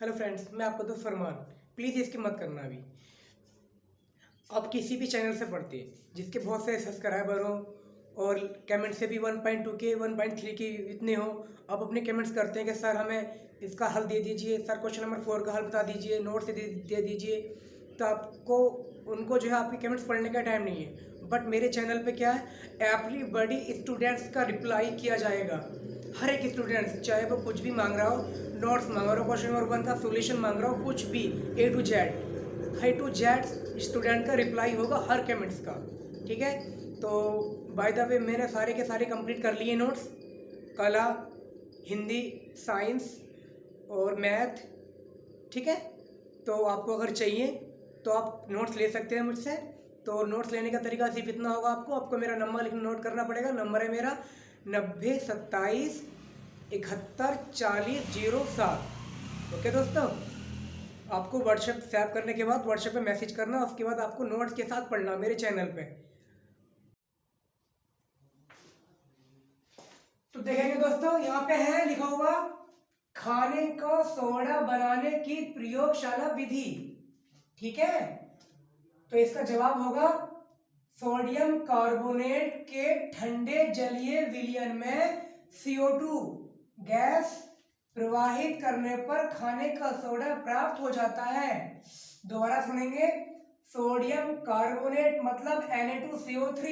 Hello friends, मैं आपका दोस्त फरमान। प्लीज़ इसकी मत करना अभी। आप किसी भी चैनल से पढ़ते जिसके बहुत सारे सब्सक्राइबर हो और कमेंट से भी 1.2 के 1.3 के इतने हो, आप अपने कमेंट्स करते हैं कि सर हमें इसका हल दे दीजिए, सर क्वेश्चन नंबर 4 का हल बता दीजिए, नोट से दे दीजिए। तो आपको उनको जो है आपके कमेंट्स पढ़ने का टाइम नहीं है। बट मेरे चैनल पे क्या है, एवरीबडी स्टूडेंट्स का रिप्लाई किया जाएगा। हर एक स्टूडेंट्स, चाहे वो कुछ भी मांग रहा हो, नोट्स मांग रहा हो, क्वेश्चन नंबर 1 का सोल्यूशन मांग रहा हो, कुछ भी A to Z स्टूडेंट का रिप्लाई होगा हर कमेंट्स का। ठीक है। तो बाय द वे मैंने सारे के सारे कंप्लीट कर लिए नोट्स, कला, हिंदी, साइंस और मैथ। ठीक है। तो आपको अगर चाहिए तो आप नोट्स ले सकते हैं मुझसे। तो नोट्स लेने का तरीका सिर्फ इतना होगा, आपको मेरा नंबर लिख नोट करना पड़ेगा। नंबर है मेरा 90 27 71 40 07। ओके दोस्तों, आपको व्हाट्सएप सेव करने के बाद व्हाट्सएप पे मैसेज करना, उसके बाद आपको नोट्स के साथ पढ़ना मेरे चैनल पे। तो देखेंगे दोस्तों, यहाँ पे है लिखा हुआ खाने का सोडा बनाने की प्रयोगशाला विधि। ठीक है। तो इसका जवाब होगा सोडियम कार्बोनेट के ठंडे जलीय विलयन में CO2 गैस प्रवाहित करने पर खाने का सोडा प्राप्त हो जाता है। दोबारा सुनेंगे, सोडियम कार्बोनेट मतलब Na2CO3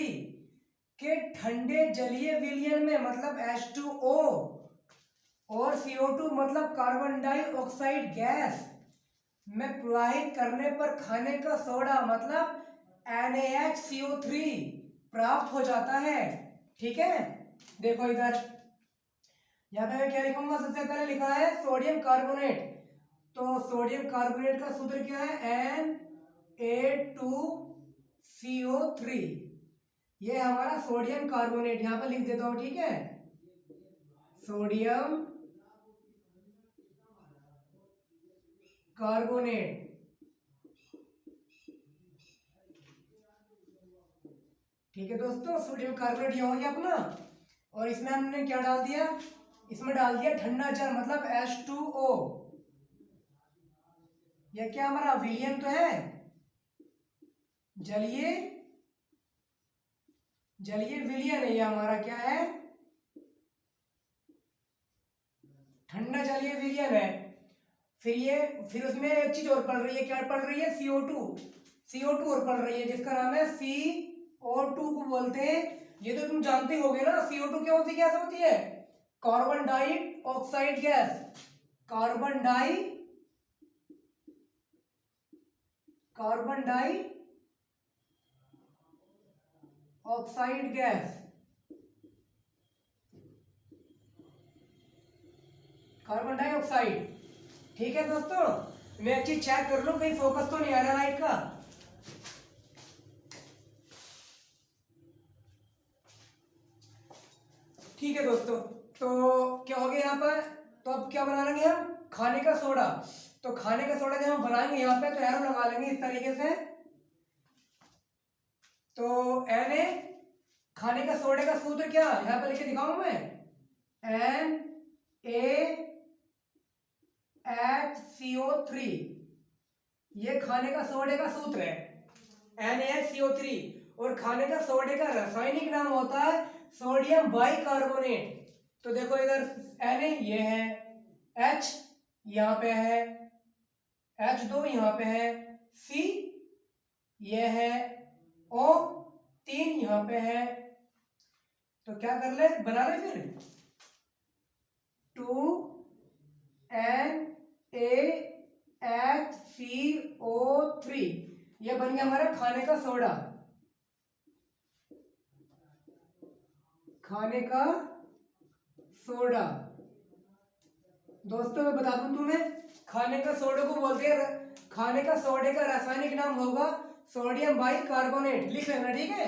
के ठंडे जलीय विलयन में मतलब H2O और CO2 मतलब कार्बन डाइऑक्साइड गैस में प्रवाहित करने पर खाने का सोडा मतलब NaHCO3 प्राप्त हो जाता है। ठीक है। देखो इधर, यहाँ पे मैं क्या लिखूंगा, सबसे पहले लिखा है सोडियम कार्बोनेट। तो सोडियम कार्बोनेट का सूत्र क्या है, Na2CO3। ये हमारा सोडियम कार्बोनेट, यहाँ पे लिख देता हूं। ठीक है, सोडियम कार्बोनेट। ठीक है दोस्तों, सोडियम कार्बोनेट ये हो गया अपना। और इसमें हमने क्या डाल दिया, इसमें डाल दिया ठंडा जल मतलब H2O। यह क्या हमारा विलयन तो है, जलीय जलीय विलयन है। ये हमारा क्या है, ठंडा जलीय विलयन है। फिर उसमें एक चीज और पड़ रही है, क्या पड़ रही है, CO2 और पड़ रही है, जिसका नाम है CO2 को बोलते हैं। ये तो तुम जानते होगे ना, CO2 क्या होती, गैस होती है, carbon dioxide gas. Carbon dioxide gas, carbon dioxide. ठीक है दोस्तों, मैं एक चीज चेक कर लूं, कहीं फोकस तो नहीं आ रहा लाइट का। ठीक है दोस्तों, तो क्या हो गया यहाँ पर। तो अब क्या बना लेंगे हम, खाने का सोडा। तो खाने का सोडा जब हम बनाएंगे यहाँ पे, तो एरो लगा लेंगे इस तरीके से। तो Na, खाने का सोडे का सूत्र क्या यहाँ पे लिखे दिखाऊं मैं, NaHCO3। ये खाने का सोडे का सूत्र है, NaHCO3। और खाने का सोडे का रासायनिक नाम होता है सोडियम बाइकार्बोनेट। तो देखो इधर Na ये है, H यहाँ पे है, H2 यहाँ पे है, C ये है, O3 यहाँ पे है। तो क्या कर ले, बना ले फिर 2NaHCO3। ये बन गया हमारा खाने का सोडा, खाने का सोडा। दोस्तों मैं बता दूं तुम्हें, खाने का सोडे को बोलते हैं, खाने का सोडे का रासायनिक नाम होगा सोडियम बाइकार्बोनेट। लिख लेना, ठीक है,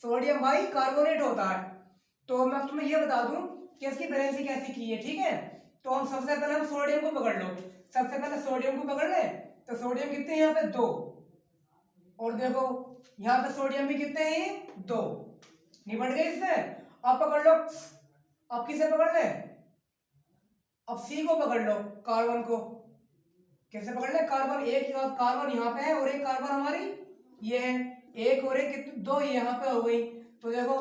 सोडियम बाइकार्बोनेट होता है। तो मैं तुम्हें यह बता दूं कि इसकी बैलेंसिंग कैसे की है। ठीक है, तो हम सबसे पहले हम सोडियम को पकड़ लो, सबसे पहले सोडियम को पकड़ ले। तो सोडियम कितने हैं यहाँ पे, 2। और देखो यहाँ पे सोडियम भी कितने हैं, 2। निपट गए इससे। अब पकड़ लो, अब किसे पकड़ ले, अब सी को पकड़ लो, कार्बन को। कैसे पकड़ ले, कार्बन एक कार्बन यहाँ पे है और एक कार्बन हमारी ये है, एक और एक दो यहाँ पे हो गई, तो देखो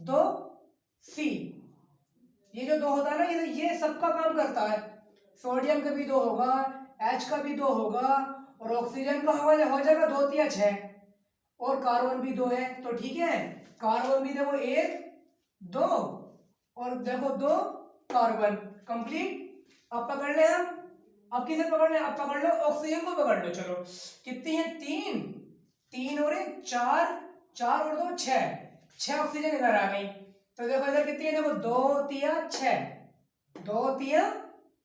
2C, ये जो 2 होता है ना ये सबका काम करता है। सोडियम का भी 2 होगा, H का भी 2 होगा और ऑक्सीजन का हो जाएगा 2 3 6 और कार्बन भी 2 है, तो ठीक है कार्बन भी देखो 1 2 और देखो 2 कार्बन कंप्लीट। अब पकड़ ले हम, अब किसे पकड़ ले, अब पकड़ लो ऑक्सीजन को पकड़ लो। चलो कितनी है, 3 3 और 1 4, 4 और 2 6 ऑक्सीजन इधर आ गई। तो देखो इधर कितनी है, देखो 2 3 6 2 3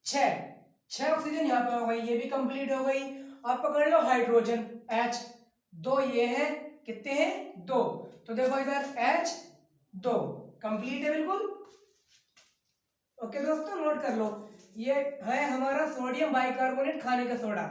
6 ऑक्सीजन यहाँ पे हो गई, ये भी कंप्लीट हो गई। अब पकड़ लो हाइड्रोजन H, 2 ये है, कितने हैं 2, तो देखो इधर H 2 कंप्लीट है बिल्कुल। ओके दोस्तों नोट कर लो, ये है हमारा सोडियम बाइकार्बोनेट खाने का सोडा।